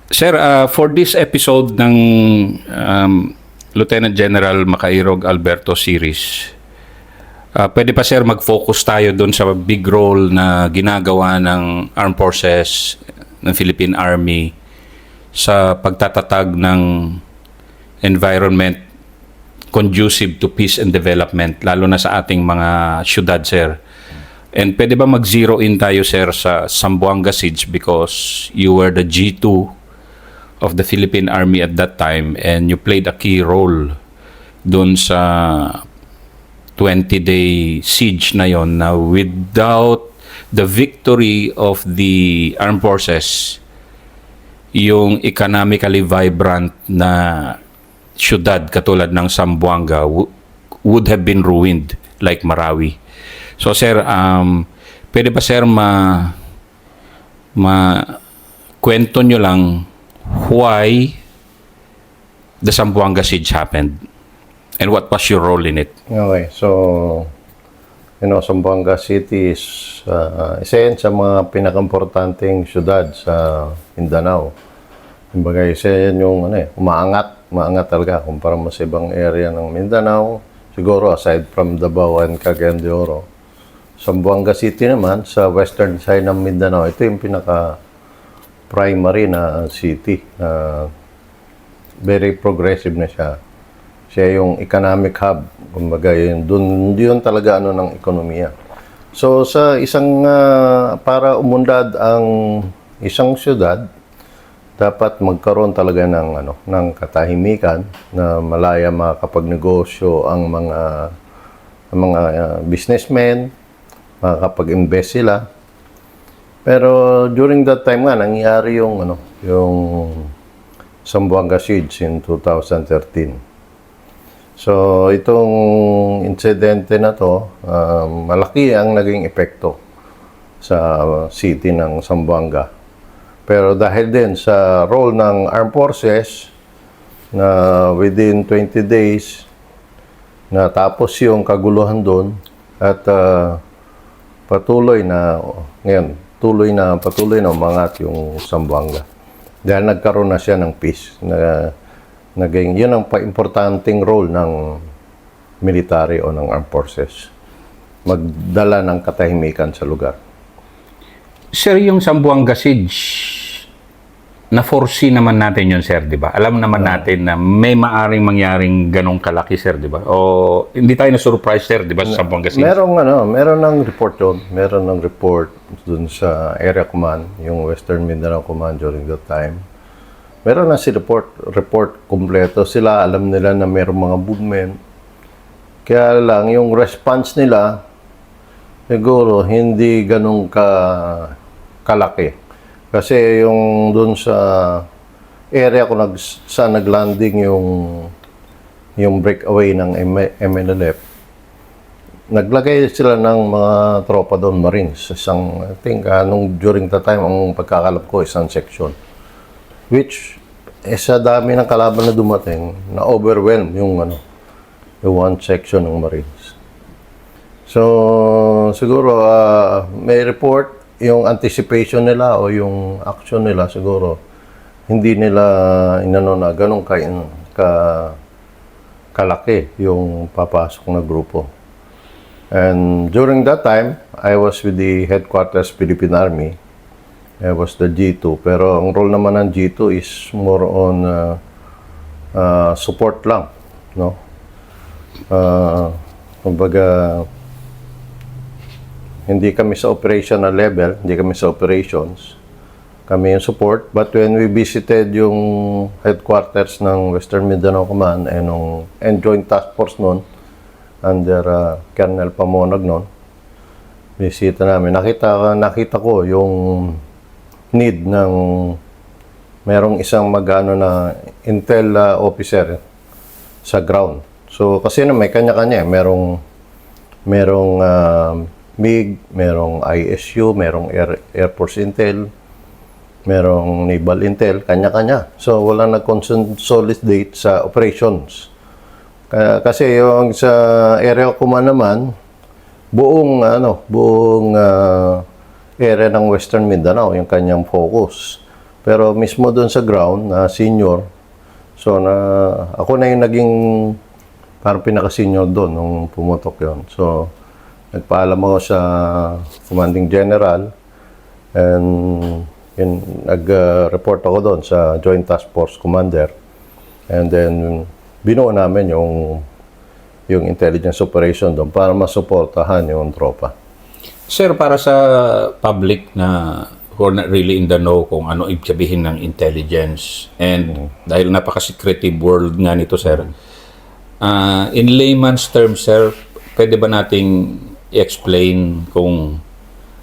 Sir, for this episode ng Lieutenant General Macairog Alberto series, pwede pa sir mag-focus tayo doon sa big role na ginagawa ng Armed Forces ng Philippine Army sa pagtatatag ng environment conducive to peace and development, lalo na sa ating mga syudad, sir. And pwede ba mag-zero in tayo, sir, sa Zamboanga Siege because you were the G2 of the Philippine Army at that time and you played a key role doon sa 20-day siege na yon, na without the victory of the armed forces, yung economically vibrant na syudad katulad ng Zamboanga would have been ruined like Marawi. So sir, pwede ba sir kwento nyo lang why the Zamboanga siege happened and what was your role in it? Okay, so Zamboanga City is isa yan sa mga pinaka-importanting syudad sa Mindanao. Kumbaga, isa yan yung umaangat talaga kumpara mo sa ibang area ng Mindanao. Siguro aside from Davao and Cagayan de Oro. Zamboanga City naman sa western side ng Mindanao, ito yung pinaka-primary na city. Very progressive na siya. Siya yung economic hub. Kumbaga, yun talaga ng ekonomiya. So, sa para umundad ang isang syudad, dapat magkaroon talaga ng katahimikan na malaya makakapagnegosyo ang mga businessmen, makakapag-invest sila. Pero during that time nga nangyari yung Zamboanga Siege in 2013. So itong insidente na to, malaki ang naging epekto sa city ng Zamboanga. Pero dahil din sa role ng Armed Forces na within 20 days natapos yung kaguluhan doon at patuloy na umangat yung Zamboanga. Dahil nagkaroon na siya ng peace. Yun ang pa-importanting role ng military o ng Armed Forces. Magdala ng katahimikan sa lugar. Sir, yung Zamboanga Siege, na-foresee naman natin yun, sir, di ba? Alam naman natin na may maaring mangyaring ganong kalaki, sir, di ba? O hindi tayo na-surprise, sir, di ba, sa Zamboanga Siege? Meron ng report doon. Meron ng report doon sa Area Command, yung Western Mindanao Command during that time. Meron na si report kumpleto. Sila, alam nila na merong mga movement. Kaya lang, yung response nila, siguro, hindi ganun kalaki. Kasi yung doon sa area kung naglanding yung breakaway ng MNLF, naglagay sila ng mga tropa doon, Marines. I think, during the time, ang pagkakalap ko, isang section. Which, sa dami ng kalaban na dumating, na-overwhelm yung one section ng Marines. So, siguro, may report, yung anticipation nila o yung action nila, siguro, hindi nila na ganun kalaki yung papasok na grupo. And during that time, I was with the headquarters Philippine Army. I was the G2. Pero ang role naman ng G2 is more on support lang, no? Kumbaga, hindi kami sa operational level, hindi kami sa operations. Kami yung support. But when we visited yung headquarters ng Western Mindanao Command and Joint Task Force noon, under Colonel Pamonag noon, bisita namin. Nakita ko yung need ng merong isang na intel officer sa ground. So kasi may kanya-kanya, merong MiG, merong ISU, merong Air Force Intel, merong Naval Intel, kanya-kanya. So wala nag-consolidate sa operations. Kasi yung sa area command naman, buong area ng Western Mindanao yung kanyang focus. Pero mismo doon sa ground na senior, so ako na yung naging parang pinaka-senior doon nung pumutok yon. So nagpaalam ako sa commanding general and nag-report ako doon sa Joint Task Force Commander. And then binuo namin yung intelligence operation doon para masuportahan yung tropa. Sir, para sa public na who are not really in the know kung ano ibig sabihin ng intelligence, and dahil napaka-secretive world nga nito, sir, in layman's terms, sir, pwede ba nating i-explain kung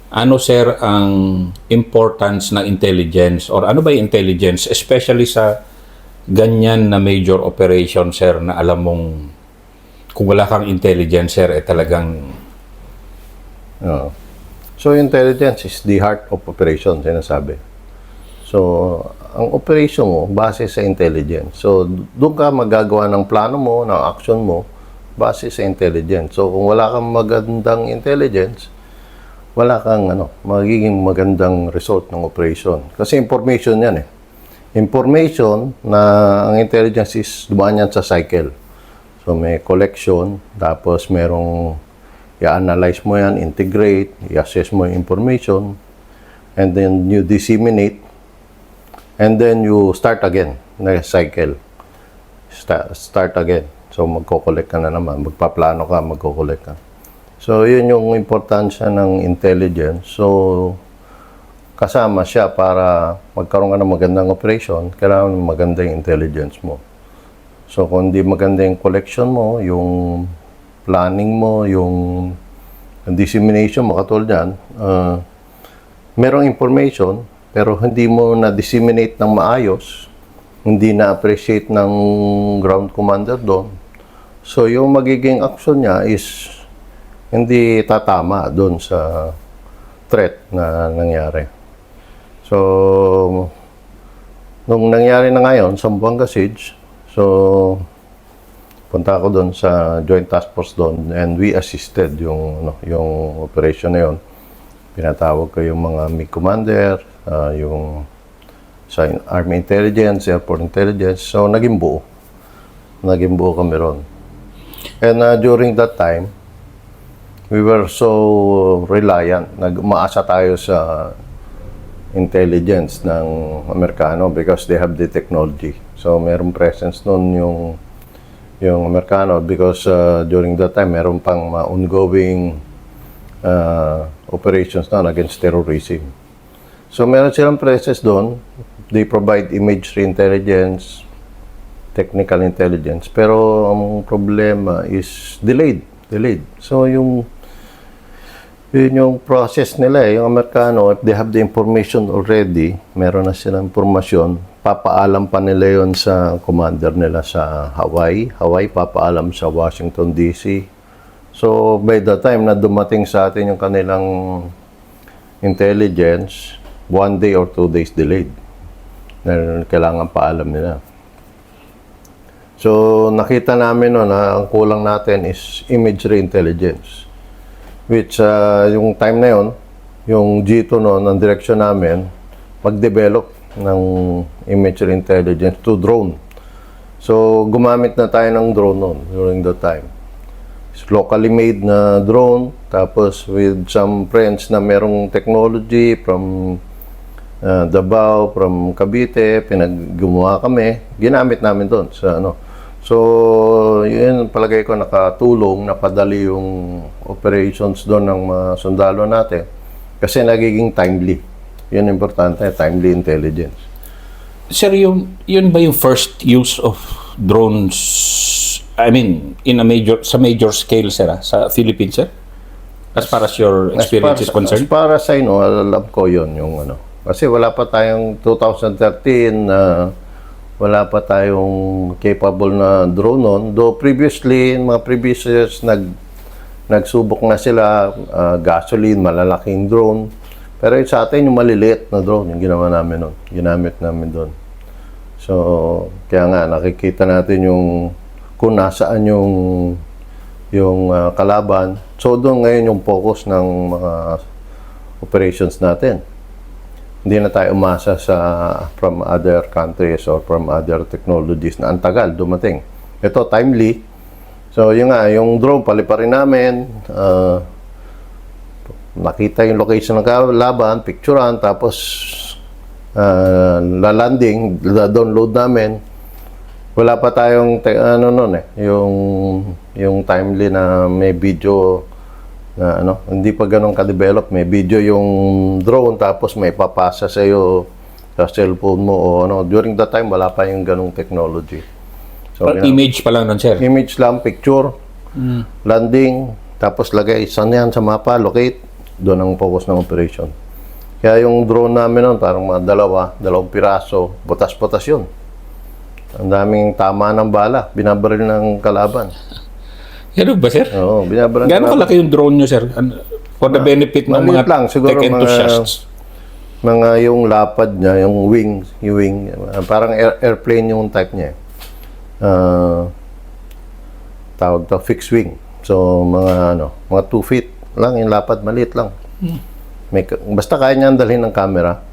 ano, sir, ang importance ng intelligence, or ano ba yung intelligence, especially sa ganyan na major operation, sir, na alam mong kung wala kang intelligence, sir, talagang... So, intelligence is the heart of operation, sinasabi. So, ang operation mo, base sa intelligence. So, doon ka magagawa ng plano mo, ng action mo, base sa intelligence. So, kung wala kang magandang intelligence, wala kang magiging magandang result ng operation. Kasi information yan eh. Information na ang intelligence is dumaan yan sa cycle. So, may collection, tapos merong i-analyze mo yan, integrate, i-assess mo yung information, and then you disseminate, and then you start again, na cycle. Start again. So, magko-collect ka na naman. Magpaplano ka, magko-collect ka. So, yun yung importansya ng intelligence. So, kasama siya para magkaroon ka ng magandang operation, kailangan maganda yung intelligence mo. So, kung di maganda yung collection mo, yung planning mo, yung dissemination mo, katulad yan, merong information, pero hindi mo na-disseminate ng maayos, hindi na-appreciate ng ground commander doon. So, yung magiging action niya is hindi tatama doon sa threat na nangyari. So, nung nangyari na ngayon, sa Zamboanga Siege, so, punta ako doon sa Joint Task Force doon and we assisted yung operation na yun. Pinatawag ko yung mga MIG commander, yung sa Army Intelligence, Airport Intelligence. So, naging buo. Naging buo kami ron. And during that time, we were so reliant. Umaasa tayo sa intelligence ng Amerikano because they have the technology. So, merong presence nun yung Amerikano because during that time, meron pang ongoing operations na against terrorism. So, meron silang presence doon. They provide imagery intelligence, technical intelligence. Pero, ang problema is delayed. So, yun yung process nila eh. Yung Amerikano, if they have the information already, meron na silang informasyon, papaalam pa nila yon sa commander nila sa Hawaii. Hawaii, papaalam sa Washington, D.C. So, by the time na dumating sa atin yung kanilang intelligence, 1 day or 2 days delayed. Kailangan paalam nila. So, nakita namin na ang kulang natin is imagery intelligence. Which, yung time na yon, yung G2 noon, ang direction namin, mag-develop ng imagery intelligence to drone. So, gumamit na tayo ng drone noon during that time. It's locally made na drone, tapos with some friends na merong technology from Davao, from Cavite, gumawa kami, ginamit namin doon sa So, yun palagay ko nakatulong, napadali yung operations doon ng mga sundalo natin kasi nagiging timely. Yun importante, timely intelligence. Sir, yun ba yung first use of drones, I mean, sa major scale, sir, sa Philippines, sir? As far as your experience is concerned? As far as I know, alam ko yun yung Kasi wala pa tayong 2013 wala pa tayong capable na drone noon. Though previously, mga previous years, nagsubok na sila, gasoline, malalaking drone. Pero sa atin, yung maliliit na drone, yung ginawa namin noon. Ginamit namin doon. So, kaya nga, nakikita natin kung nasaan yung kalaban. So, doon ngayon yung focus ng mga operations natin. Hindi na tayo umasa sa from other countries or from other technologies na ang tagal dumating. Ito, timely. So, yun nga, yung drone, paliparin namin. Nakita yung location ng laban, picturean, tapos lalanding, download namin. Wala pa tayong, yung timely na may video na hindi pa ganun ka-develop. May video yung drone tapos may papasa sa iyo sa cellphone mo o During that time, wala pa yung ganung technology. So, Image pa lang nun, sir. Image lang, picture, landing, tapos lagay, saan yan sa mapa, locate, doon ang focus ng operation. Kaya yung drone namin nun, parang mga dalawang piraso, butas-butas yun. Ang daming tama ng bala, binabaril ng kalaban. Ganun ba, sir? Oo, binabaril ng Gano'ng kalaban. kalaki yung drone nyo, sir? For the benefit ng maliit mga lang, siguro tech enthusiasts. mga yung lapad niya, yung wing, parang airplane yung type niya. Tawag to fixed wing. So mga 2 feet lang yung lapad, maliit lang. Basta kaya niyan dalhin ng camera.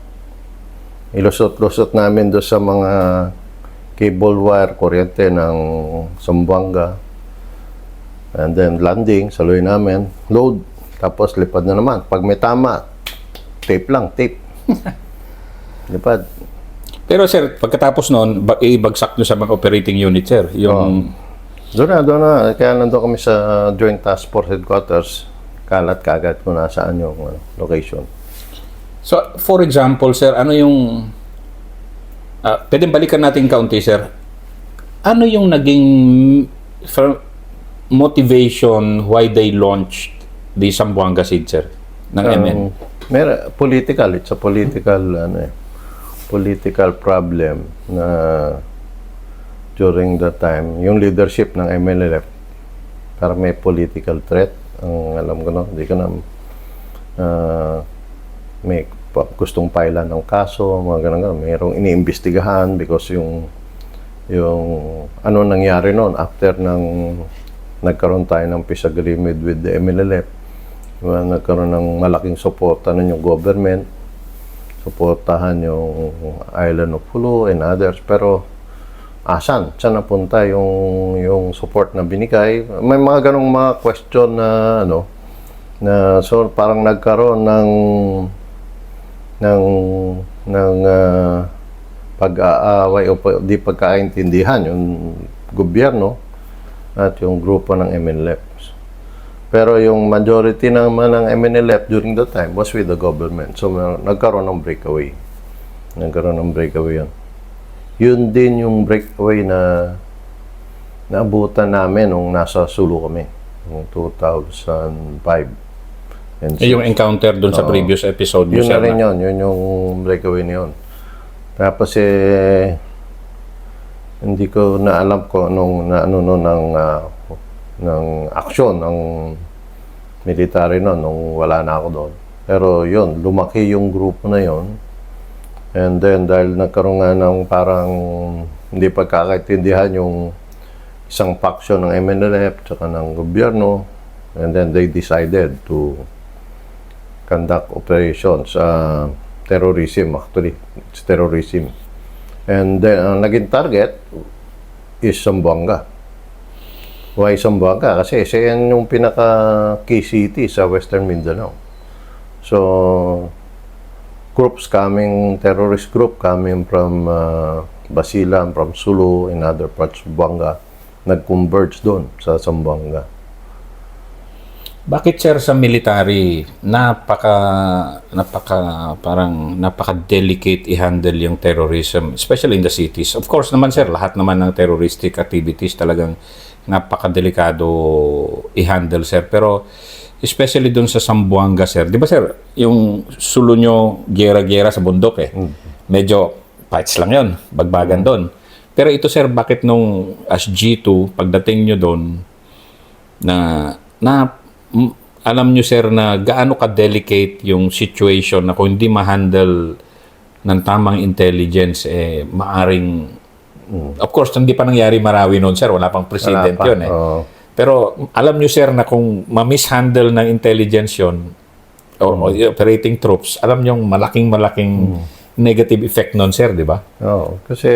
Ilusot-lusot namin doon sa mga cable wire, kuryente ng Zamboanga. And then landing, saluhin namin, load, tapos lipad na naman. Pag may tama, tape lang, tape. Lipad. Pero sir, pagkatapos noon, ibagsak nyo sa mga operating unit, sir. Yung... Doon na. Kaya nandun kami sa Joint Task Force Headquarters. Kalat kagad kung nasaan yung location. So, for example, sir, ano yung... pwedeng balikan natin kaunti, sir. Ano yung naging motivation why they launched the Zamboanga Seed, sir, ng MN? Political. It's a political, political problem na during that time, yung leadership ng MNLF, para may political threat. Ang alam ko hindi ko na may gustong pailan ng kaso, mga ganun. Mayroong iniimbestigahan because yung ano nangyari noon after nagkaroon tayo ng peace agreement with the MNLF. Nagkaroon ng malaking suporta ng yung government, suportahan yung Island of Hulu and others, pero saan napunta yung support na binigay? May mga ganong mga question na so parang nagkaroon ng pag-aaway o di pagkaintindihan yung gobyerno at yung grupo ng MNLF. Pero yung majority naman ng MNLF during that time was with the government. So nagkaroon ng breakaway. Yun. Yun din yung breakaway na naabutan namin nung nasa Sulu kami noong 2005. Yung encounter dun sa previous episode nyo, Yun sir. na rin yun. Yun yung breakaway na yun. Tapos hindi ko na alam ko ng aksyon ng military nung wala na ako doon. Pero yun, lumaki yung grupo na yun. And then dahil nagkaroon nga ng parang hindi pagkakaintindihan yung isang faction ng MNLF tsaka ng gobyerno, and then they decided to conduct operations, terrorism actually. It's terrorism. And then ang naging target is Zamboanga. Why Zamboanga? Kasi siya yan yung pinaka-key city sa Western Mindanao. So, terrorist group coming from Basilan, from Sulu, and other parts of Zamboanga, nag-converge doon sa Zamboanga. Bakit, sir, sa military napaka-delicate i-handle yung terrorism, especially in the cities? Of course naman, sir, lahat naman ng terroristic activities talagang napaka-delikado i-handle, sir. Pero especially doon sa Zamboanga, sir. Di ba, sir, yung Sulu nyo, gera-gera sa bundok Medyo fights lang yun, bagbagan doon. Pero ito, sir, bakit nung as G2, pagdating nyo doon, alam nyo, sir, na gaano ka-delicate yung situation na kung hindi ma-handle ng tamang intelligence, maaring... Of course, hindi pa nangyari Marawi noon, sir. Wala pang president yun. Pero alam nyo, sir, na kung ma-mishandle ng intelligence yun, o operating troops, alam nyo, malaking negative effect nun, sir, di ba? Oo, kasi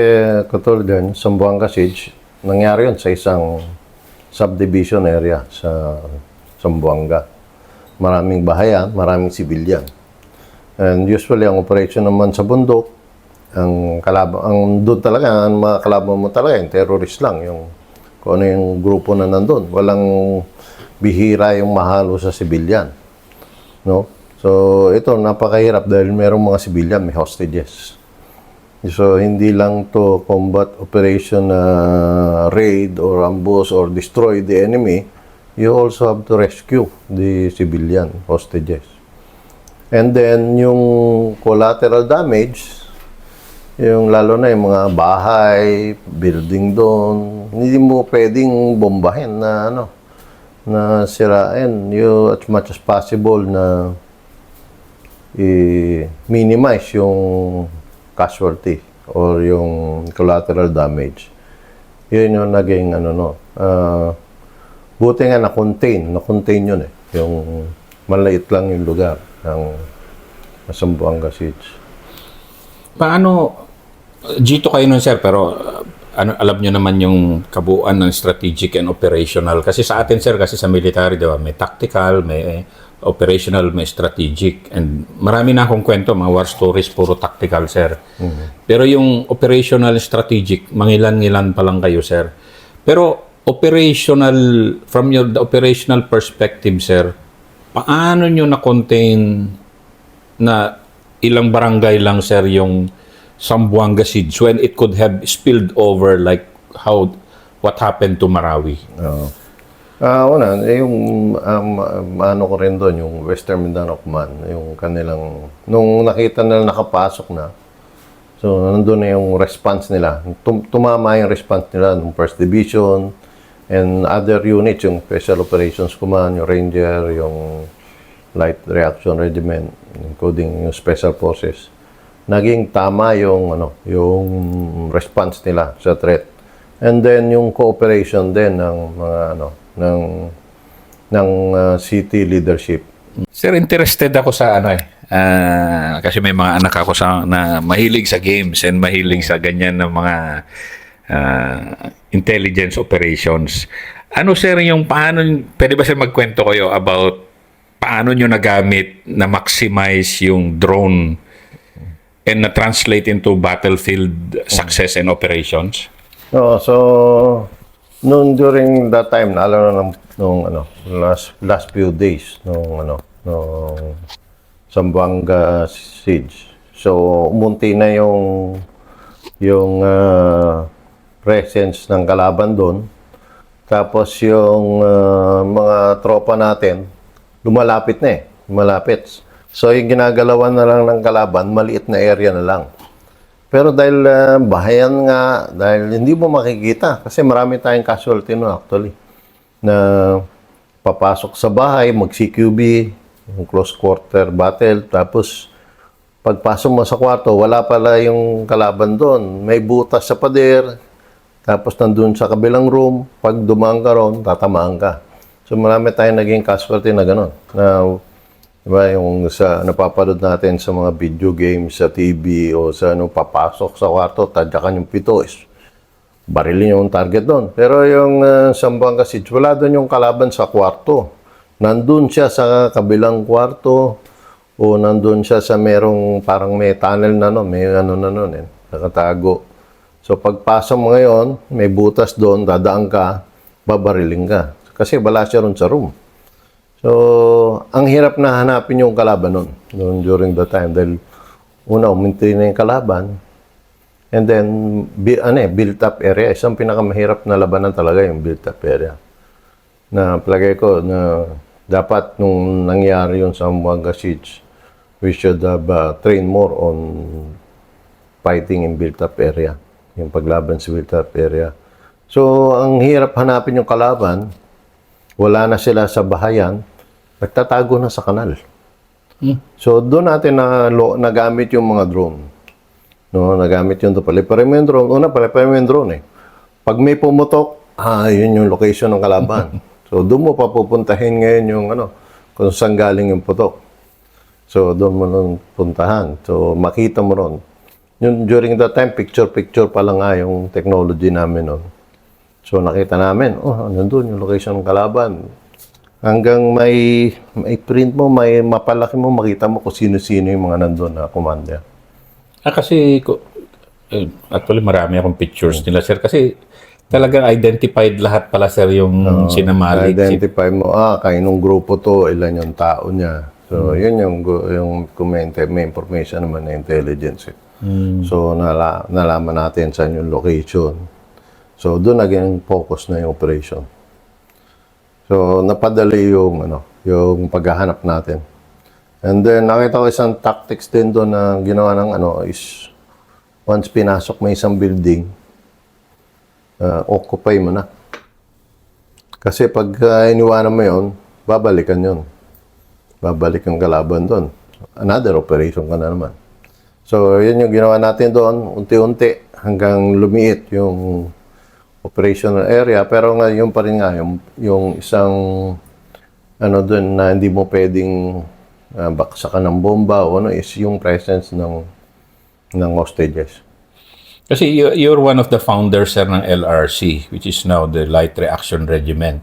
katulad yan, Zamboanga Siege, nangyari yun sa isang subdivision area sa Zamboanga. Maraming bahayan, maraming civilian. And usually, ang operation naman sa bundok, doon talaga, ang mga kalaban mo talaga, yung terrorist lang, yung kung ano yung grupo na nandun. Walang bihira yung mahalo sa civilian. No? So, ito, napakahirap dahil merong mga civilian, may hostages. So, hindi lang to combat operation raid or ambush or destroy the enemy. You also have to rescue the civilian hostages. And then, yung collateral damage, yung lalo na yung mga bahay, building doon, hindi mo pwedeng bombahin na sirain. You, as much as possible na i-minimize yung casualty or yung collateral damage. Yun yung naging buti nga na-contain yun eh. Yung maliit lang yung lugar ng Zamboanga Siege. Paano, Gito kayo nun, sir, pero alam nyo naman yung kabuuan ng strategic and operational. Kasi sa atin, sir, kasi sa military, di ba, may tactical, may operational, may strategic. And marami na akong kwento, mga war stories, puro tactical, sir. Pero yung operational, strategic, mangilan-ngilan pa lang kayo, sir. Pero operational, from the operational perspective, sir, paano nyo na-contain na ilang barangay lang, sir, yung Zamboanga Siege when it could have spilled over like what happened to Marawi? Una, yung ano ko rin doon, yung Western Mindanao Command, yung kanilang, nung nakita nila nakapasok na, so nandun na yung response nila. Tumama yung response nila ng 1st Division and other units, yung Special Operations Command, yung Ranger, yung Light Reaction Regiment, including yung Special Forces. Naging tama yung yung response nila sa threat. And then yung cooperation din ng mga city leadership. Sir, interested ako sa kasi may mga anak ako na mahilig sa games and mahilig sa ganyan ng mga intelligence operations. Ano, sir, pwede ba sir magkwento kayo about paano nyo nagamit na maximize yung drone and na-translate into battlefield success and operations? So during that time, naalala nung last few days nung Zamboanga Siege. So umunti na yung presence ng kalaban doon. Tapos yung mga tropa natin lumalapit na malapit. So, yung ginagalawan na lang ng kalaban, maliit na area na lang. Pero dahil bahayan nga, dahil hindi mo makikita, kasi marami tayong casualty no actually, na papasok sa bahay, mag-CQB, yung close quarter battle, tapos pagpasok mo sa kwarto, wala pala yung kalaban doon. May butas sa pader, tapos nandun sa kabilang room, pag dumaan ka ron, tatamaan ka. So, marami tayong naging casualty na gano'n. Na, diba, yung sa napapanood natin sa mga video games sa TV o sa papasok sa kwarto, tadyakan yung pito, barilin yung target doon. Pero yung Zamboanga Siege, wala doon yung kalaban sa kwarto. Nandun siya sa kabilang kwarto o nandun siya sa merong parang may tunnel na may nakatago. So pagpasok mo ngayon, may butas doon, dadaan ka, babariling ka. Kasi wala siya ron sa room. So, ang hirap na hanapin yung kalaban noon during the time. Dahil, una, uminti na yung kalaban. And then, built-up area. Isang pinakamahirap na labanan talaga yung built-up area. Na, palagay ko, na dapat nung nangyari yun sa Zamboanga Siege, we should have trained more on fighting in built-up area. Yung paglaban sa built-up area. So, ang hirap hanapin yung kalaban, wala na sila sa bahayan, nagtatago na sa kanal. So, doon natin nagamit yung mga drone. Nagamit yung paliparin mo yung drone. Una, paliparin mo yung drone Pag may pumutok, yun yung location ng kalaban. So, doon mo papupuntahin ngayon yung kung saan galing yung putok. So, doon mo nun puntahan. So, makita mo ron. Yun, during that time, picture-picture pa lang nga yung technology namin nun. So, nakita namin, nandun yung location ng kalaban. Hanggang may print mo, may mapalaki mo, makita mo kung sino-sino yung mga nandun na commander. Kasi, actually marami akong pictures nila, sir. Kasi talagang identified lahat pala, sir, yung sinamali. Identify mo, kainong grupo to, ilan yung tao niya. So, yun yung may information naman na intelligence. So, nalaman natin saan yung location. So, doon naging focus na yung operation. So, napadali yung paghahanap natin. And then, nakita ko isang tactics din doon na ginawa ng is once pinasok mo isang building, occupy mo na. Kasi pag iniwanan mo yun, babalikan yun. Babalik ang kalaban doon. Another operation ka na naman. So, yun yung ginawa natin doon, unti-unti, hanggang lumiit yung operational area. Pero ngayon pa rin nga, yung isang, doon na hindi mo pwedeng baksakan ng bomba o is yung presence ng hostages. Kasi you're one of the founders, sir, ng LRC, which is now the Light Reaction Regiment.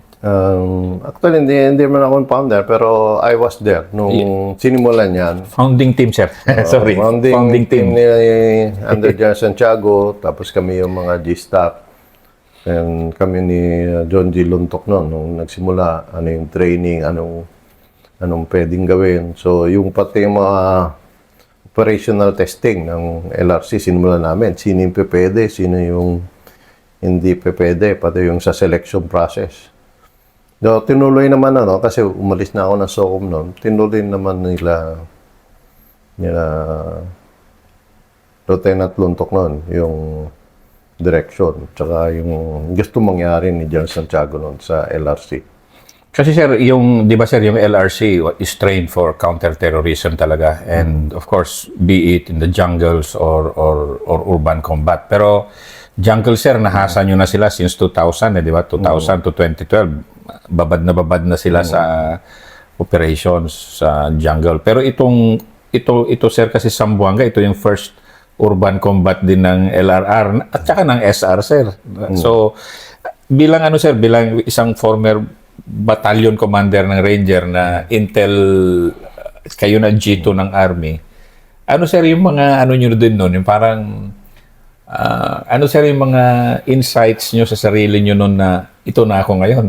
Actually, hindi man ako founder, pero I was there nung sinimulan yan. Founding team, sir. Sorry. Founding team ni Under John Santiago, tapos kami yung mga G-Staff. And kami ni John G. Luntok noon, nung nagsimula, ano yung training, anong pwedeng gawin. So, yung pati yung mga operational testing ng LRC, sinimula namin. Sino yung pwede, sino yung hindi pwede, pati yung sa selection process. So, tinuloy naman kasi umalis na ako ng SOCOM noon, tinuloy naman nila Lieutenant Luntok noon, yung direction, tsaka yung gusto mangyari ni John Santiago noon sa LRC. Kasi, sir, di ba, sir, yung LRC is trained for counter-terrorism talaga, and of course, be it in the jungles or urban combat. Pero jungle, sir, nahasa nyo na sila since 2000, di ba? 2000 to 2012. Babad na sila sa operations sa jungle. Pero ito, sir, kasi Zamboanga, ito yung first urban combat din ng LRR at saka ng SR, sir. So, bilang isang former battalion commander ng Ranger na Intel, kayo na G2 ng Army, sir, yung mga nyo din nun, yung parang sir, yung mga insights nyo sa sarili nyo nun na ito na ako ngayon.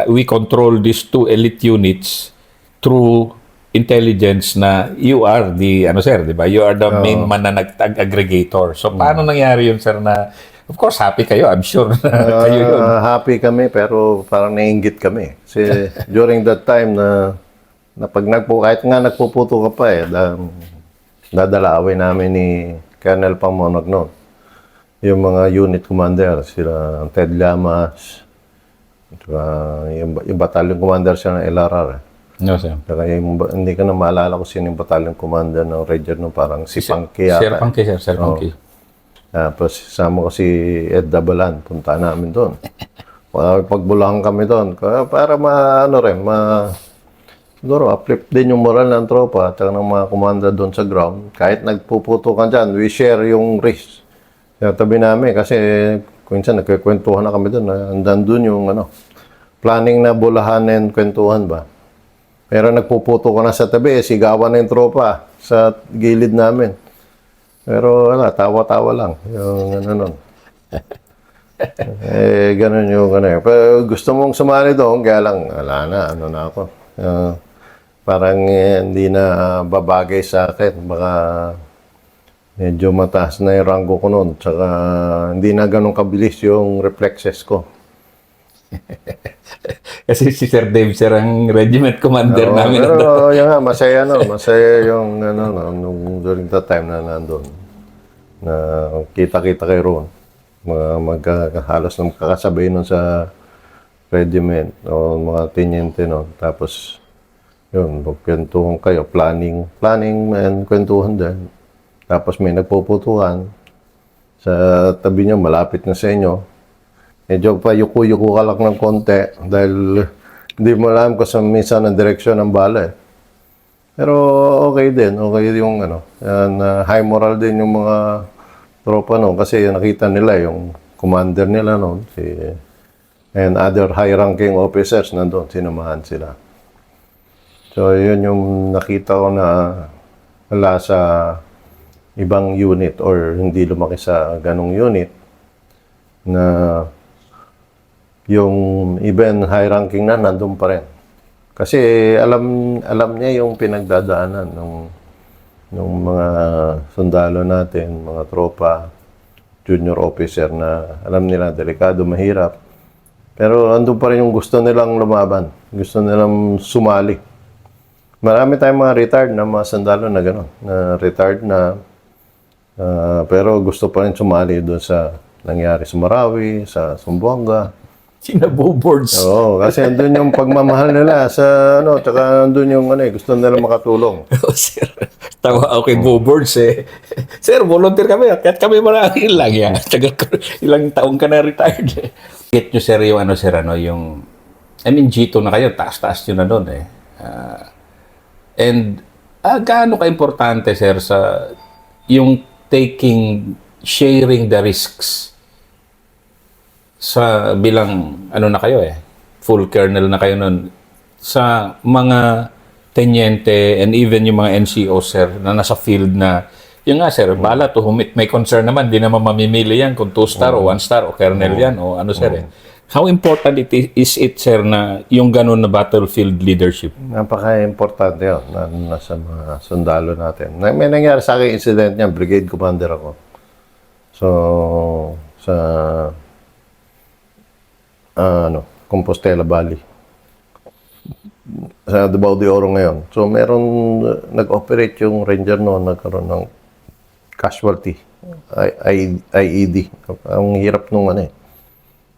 We control these two elite units through intelligence na you are the, sir, di ba? You are the main man na nag-aggregator. So, paano nangyari yun, sir, na, of course, happy kayo, I'm sure na kayo yun. Happy kami, pero parang nainggit kami. Kasi during that time na pag kahit nga nagpuputo ka pa dadalawin namin ni Colonel Pamonag noon. Yung mga unit commander, sila Ted Llamas, yung battalion commander siya ng LRR. No, sir. Kaya hindi ko na maalala kung sino yung battalion commander ng Ranger no, parang si Pangki yata. Sir Pangki, sir. Sir Pangki. Tapos sama ko si Ed Dabalan, punta namin doon. Pagbulahan kami doon, para siguro uplift din yung moral ng tropa at ng mga commander doon sa ground. Kahit nagpuputukan dyan, we share yung risk. Sa tabi namin, kasi minsan nagkikwentuhan na kami doon. Nandun yung planning na bulahan and kwentuhan ba. Pero nagpuputo ka na sa tabi, sigawan na yung tropa sa gilid namin. Pero tawa-tawa lang. Yung nun. Ganun yung Pero gusto mong sumali doon, kaya lang, na ako. Parang hindi na babagay sa akin. Baka medyo mataas na yung ranggo ko noon. Tsaka hindi na ganun kabilis yung reflexes ko. Kasi si Sir Dave, sir, ang regiment commander namin. Pero yun nga, masaya yung nung during that time na nandun. Na kita-kita kayo roon. Halos na magkakasabay nun sa regiment o mga teniente nun. Tapos, yun, magkwentuhan kayo, planning and kwentuhan din. Tapos may nagpuputuhan sa tabi nyo, malapit na sa inyo. Medyo pa yuko-yuko ka lang ng konti dahil Hindi mo alam kung saan minsan ang direksyon ng bala eh. Pero okay din. Okay yung high moral din yung mga tropa noon. Kasi nakita nila yung commander nila noon. And other high-ranking officers nandun. Sinamahan sila. So, yun yung nakita ko na wala sa ibang unit or hindi lumaki sa ganong unit na yung even high-ranking na nandun pa rin. Kasi alam niya yung pinagdadaanan ng mga sundalo natin, mga tropa, junior officer na alam nila delikado, mahirap. Pero andun pa rin yung gusto nilang lumaban, gusto nilang sumali. Marami tayong mga retired na mga sundalo na gano'n, na retired na pero gusto pa rin sumali doon sa nangyari sa Marawi, sa Zamboanga. Sinaboboards. Oo, kasi andun yung pagmamahal nila sa tsaka andun yung gusto nila makatulong. Oh, sir. Tawa ako kay boards eh. Sir, volunteer kami. Kahit kami marahil lang yan. Tagal ko, ilang taong ka na retired eh. Get nyo sir yung yung G2 na kayo, taas-taas nyo na doon eh. Gaano ka-importante sir sa yung sharing the risks sa bilang na kayo full colonel na kayo nun sa mga tenyente and even yung mga NCO sir na nasa field na yung nga sir, bala to whom it may concern naman, di naman mamimili yan kung 2-star o 1-star o colonel yan o sir How important is it sir na yung ganun na battlefield leadership? Napaka-importante yun na sa mga sundalo natin. May nangyari sa akin incident niya, brigade commander ako. So, sa Compostela Valley. Sa Davao de Oro ngayon. So, meron nag-operate yung ranger noon, nagkaroon ng casualty. IED. Ang hirap nung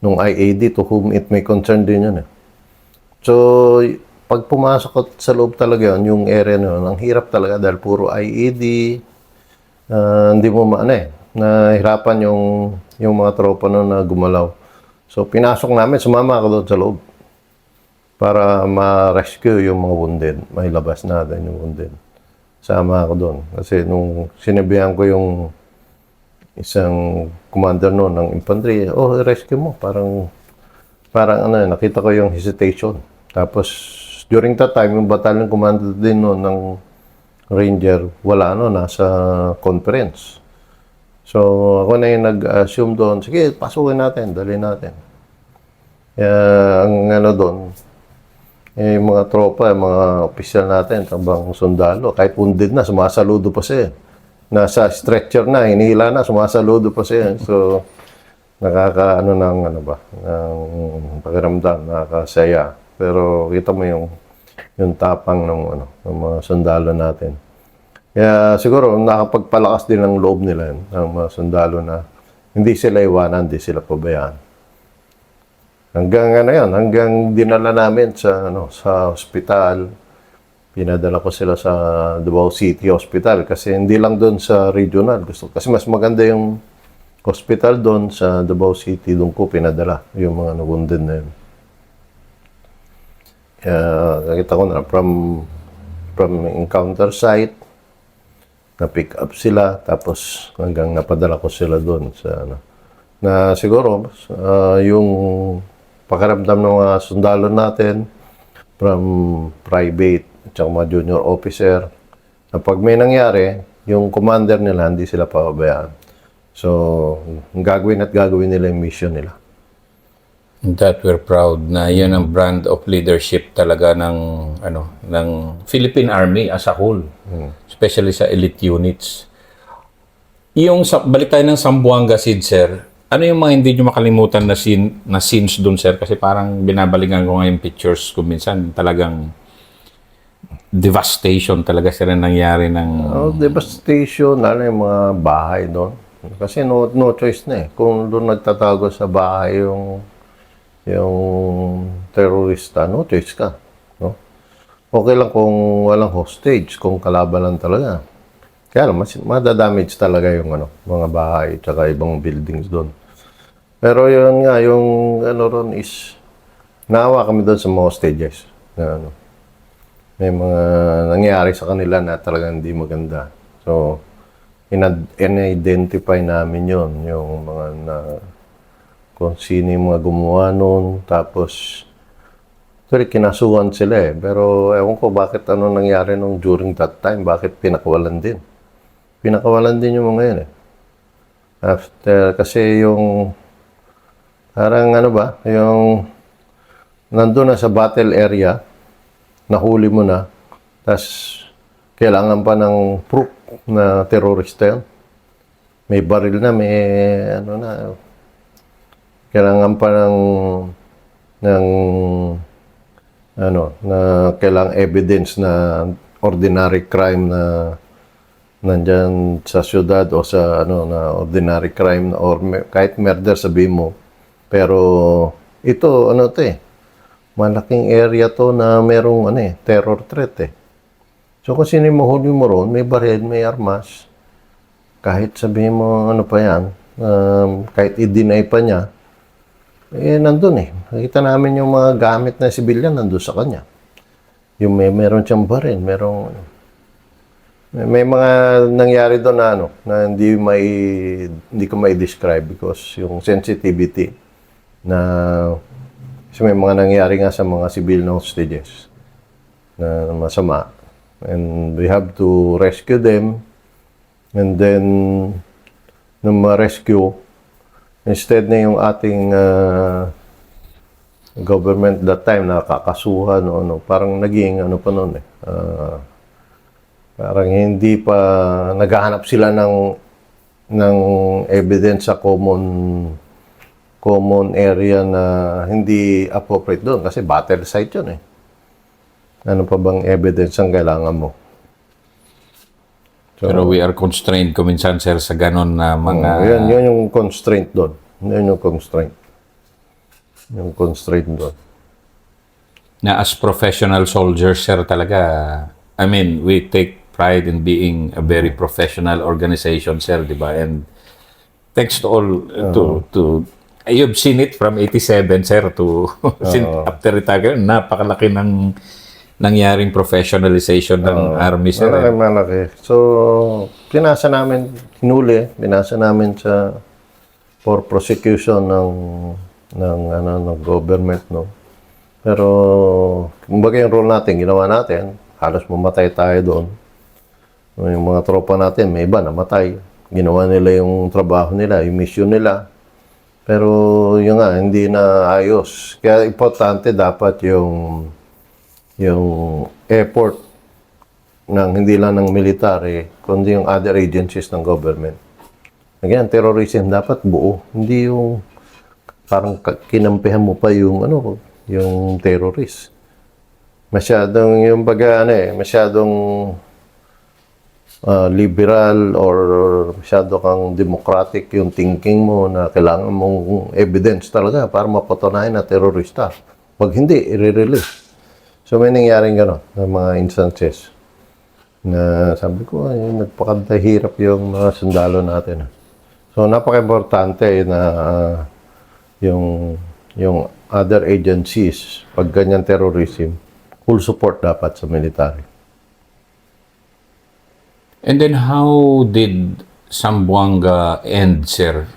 nung IED to whom it may concern din yun So, pag pumasok sa loob talaga yun, yung area na yun, ang hirap talaga dahil puro IED, hindi mo nahirapan yung mga tropa noon na gumalaw. So, pinasok namin, sumama ako doon sa loob para ma-rescue yung mga wounded. Mailabas natin yung wounded. Sama ako doon. Kasi nung sinabihan ko yung isang commander noon ng infantry, rescue mo. Parang nakita ko yung hesitation. Tapos, during that time, yung battalion commander din noon ng ranger, wala nasa conference. So, ako na yung nag-assume doon, sige, pasukin natin, dali natin. Ang doon, yung mga tropa, yung mga opisyal natin, tabang sundalo, kahit wounded na, sumasaludo pa siya. Nasa stretcher na, hinihila na, sumasaludo pa siya. So, ng pakiramdam, nakakasaya. Pero kita mo yung tapang ng mga sundalo natin. Kaya siguro nakapagpalakas din ang loob nila ng mga sundalo na hindi sila iwanan, hindi sila pabayaan. Hanggang dinala namin sa hospital. Pinadala ko sila sa Davao City Hospital kasi hindi lang doon sa regional. Kasi mas maganda yung hospital doon sa Davao City. Doon ko pinadala yung mga wounded na yun. Kaya nakita ko na from encounter site, na-pick up sila, tapos hanggang napadala ko sila doon sa na siguro yung pakiramdam ng mga sundalo natin from private at mga junior officer na pag may nangyari, yung commander nila hindi sila pababayaan. So, gagawin nila yung mission nila. That we're proud na yun ang brand of leadership talaga ng Philippine Army as a whole, especially sa elite units. Balik tayo ng Zamboanga Sid, sir. Ano yung mga hindi nyo makalimutan na scenes doon, sir? Kasi parang binabalikan ko nga yung pictures ko minsan. Talagang devastation talaga sila nangyari ng... Devastation, yung mga bahay doon. Kasi no choice na Kung doon nagtatago sa bahay yung terorista, no choice ka. No? Okay lang kung walang hostage, kung kalaban lang talaga. Kaya madadamage talaga yung mga bahay at ibang buildings doon. Pero yun nga, yung ron is naawa kami doon sa mga stages na ano, may mga nangyayari sa kanila na talagang hindi maganda. So, in-identify namin yon yung mga na kung sino yung mga gumawa nun. Tapos, actually, kinasuhan sila eh. Pero ewan ko bakit ano nangyari nung during that time. Bakit pinakawalan din. Pinakawalan din yung mga yun eh. After, kasi yung parang ano ba, yung nandun na sa battle area, nahuli mo na, tapos kailangan pa ng proof na terrorista yun. May baril na, may ano na, kailangan pa ng ano, na kailangan evidence na ordinary crime na nandyan sa syudad o sa ano na ordinary crime or kahit murder sabihin mo. Pero ito ano 'to eh. Malaking area to na merong ano eh, terror threat eh. So kung sino mo huli mo ron, may baril, may armas. Kahit sabihin mo ano pa yan, kahit i-deny pa niya, eh nandun eh. Nakita namin yung mga gamit na sibilyan nandun sa kanya. Yung meron siyang baril, may mga nangyari doon na ano, na hindi ko may describe because yung sensitivity na kasi may mga nangyari nga sa mga civil hostages na masama. And we have to rescue them. And then, nung ma-rescue, instead na yung ating government that time nakakasuhan o ano, parang naging ano pa noon eh. Parang hindi pa naghahanap sila ng evidence sa common area na hindi appropriate doon kasi battle site yun eh. Ano pa bang evidence ang kailangan mo? So, Pero we are constrained kuminsan, sir, sa ganon na mga... Yun yung constraint doon. Yun yung constraint. Yung constraint doon. Na as professional soldiers, sir, talaga, I mean, we take pride in being a very professional organization, sir, di ba? And thanks to all, to you've seen it from 87, sir, to after retirement, napakalaki ng nangyaring professionalization ng Army, sir. Malaki. So, pinasa namin for prosecution ng government, no. Pero kumbaga yung role natin, ginawa natin, halos mamatay tayo doon. Yung mga tropa natin, may iba namatay. Ginawa nila yung trabaho nila, yung mission nila. Pero yun nga, hindi na ayos. Kaya importante dapat yung effort ng hindi lang ng military, kundi yung other agencies ng government. Again, terrorism dapat buo. Hindi yung parang kinampihan mo pa yung terrorist. Masyadong yung masyadong liberal or masyado kang democratic yung thinking mo na kailangan mong evidence talaga para mapatunayan na terorista. Pag hindi, i-release. So may nangyaring gano'n na mga instances na sabi ko, nagpakantahirap yung mga sundalo natin. So napaka-importante na yung other agencies, pag ganyan terrorism, full support dapat sa military. And then how did Zamboanga end, sir?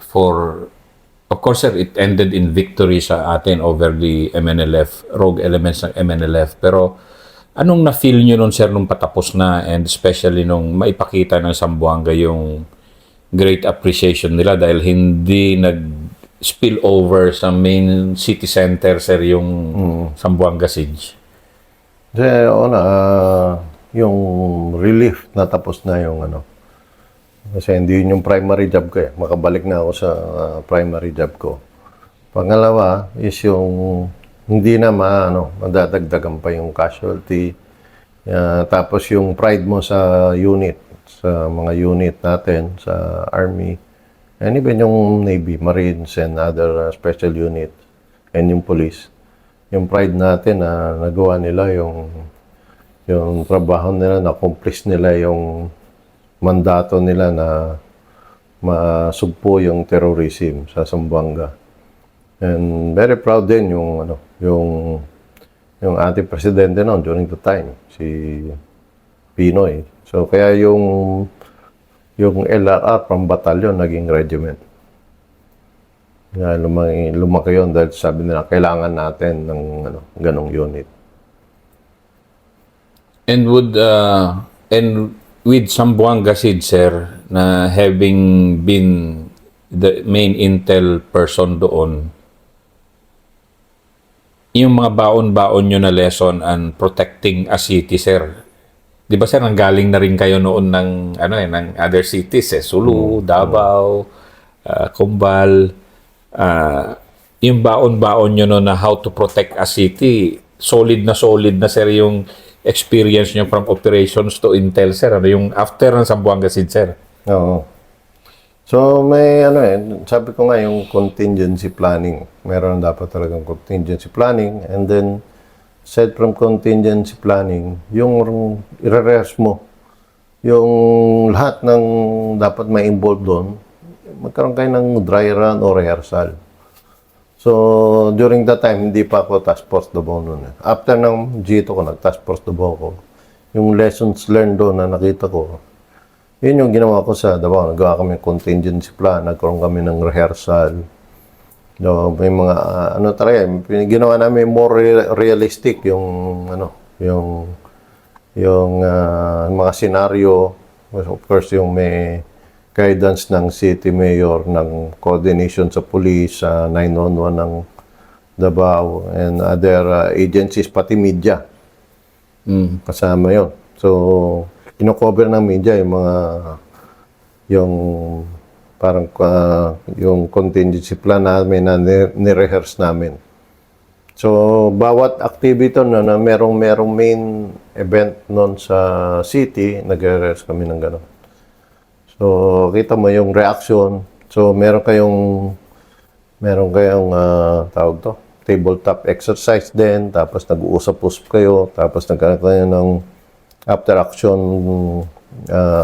Of course, sir, it ended in victory sa atin over the MNLF, rogue elements ng MNLF. Pero anong na-feel nyo nun, sir, nung patapos na and especially nung maipakita ng Zamboanga yung great appreciation nila dahil hindi nag-spill over sa main city center, sir, yung Zamboanga siege? Kasi yung relief na tapos na yung kasi hindi yun yung primary job ko eh. Makabalik na ako sa primary job ko. Pangalawa is yung hindi na madadagdagan pa yung casualty. Tapos yung pride mo sa unit, sa mga unit natin, sa Army, and even yung Navy, Marines, and other special unit, and yung police. Yung pride natin na nagawa nila yung trabaho nila, na-accomplish nila yung mandato nila na masugpo yung terrorism sa Zamboanga. And very proud din yung yung ating presidente noon during the time, si Pinoy. So, kaya yung LRR from batalyon naging regiment. Kaya lumaki yun dahil sabi nila, kailangan natin ng ganong unit. And with Zamboanga Sid, sir, na having been the main intel person doon, yung mga baon-baon nyo na lesson on protecting a city, sir. Di ba, sir, nanggaling na rin kayo noon ng, ng other cities, Sulu, Davao, Kumbal. Yung baon-baon nyo no na how to protect a city, solid na, sir, yung experience nyo from operations to intel, sir. Ano yung after ng Zamboanga Sid, sir? Oo. So, may sabi ko nga yung contingency planning. Meron dapat talagang contingency planning. And then, aside from contingency planning, yung i-rehearse mo, yung lahat ng dapat may involved doon, magkaroon kayo ng dry run o rehearsal. So, during that time, hindi pa ako task force Davao noon. After ng G2 ko, nag-task force Davao ko, yung lessons learned doon na nakita ko, yun yung ginawa ko sa Davao. Nagawa kami contingency plan, nagkaroon kami ng rehearsal. No, may mga talaga, ginawa namin more realistic yung mga scenario. Of course, yung may guidance ng city mayor, ng coordination sa police, sa 911 ng Davao, and other agencies, pati media. Kasama yun. So, ino-cover ng media yung parang yung contingency plan namin na ni-rehearse namin. So, bawat activity na merong main event noon sa city, nag-rehearse kami ng gano'n. So, kita mo yung reaction. So, meron kayong tawag to, tabletop exercise din, tapos nag-uusap-usap kayo, tapos nagkaroon kayo ng after action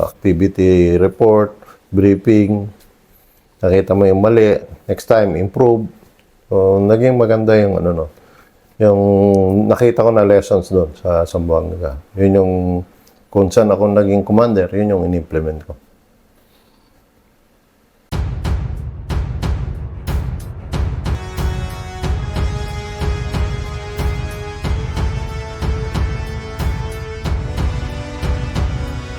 activity report, briefing. Nakita mo yung mali, next time improve. So, naging maganda yung yung nakita ko na lessons doon sa Zamboanga. Yun yung kung saan ako naging commander, yun yung in-implement ko.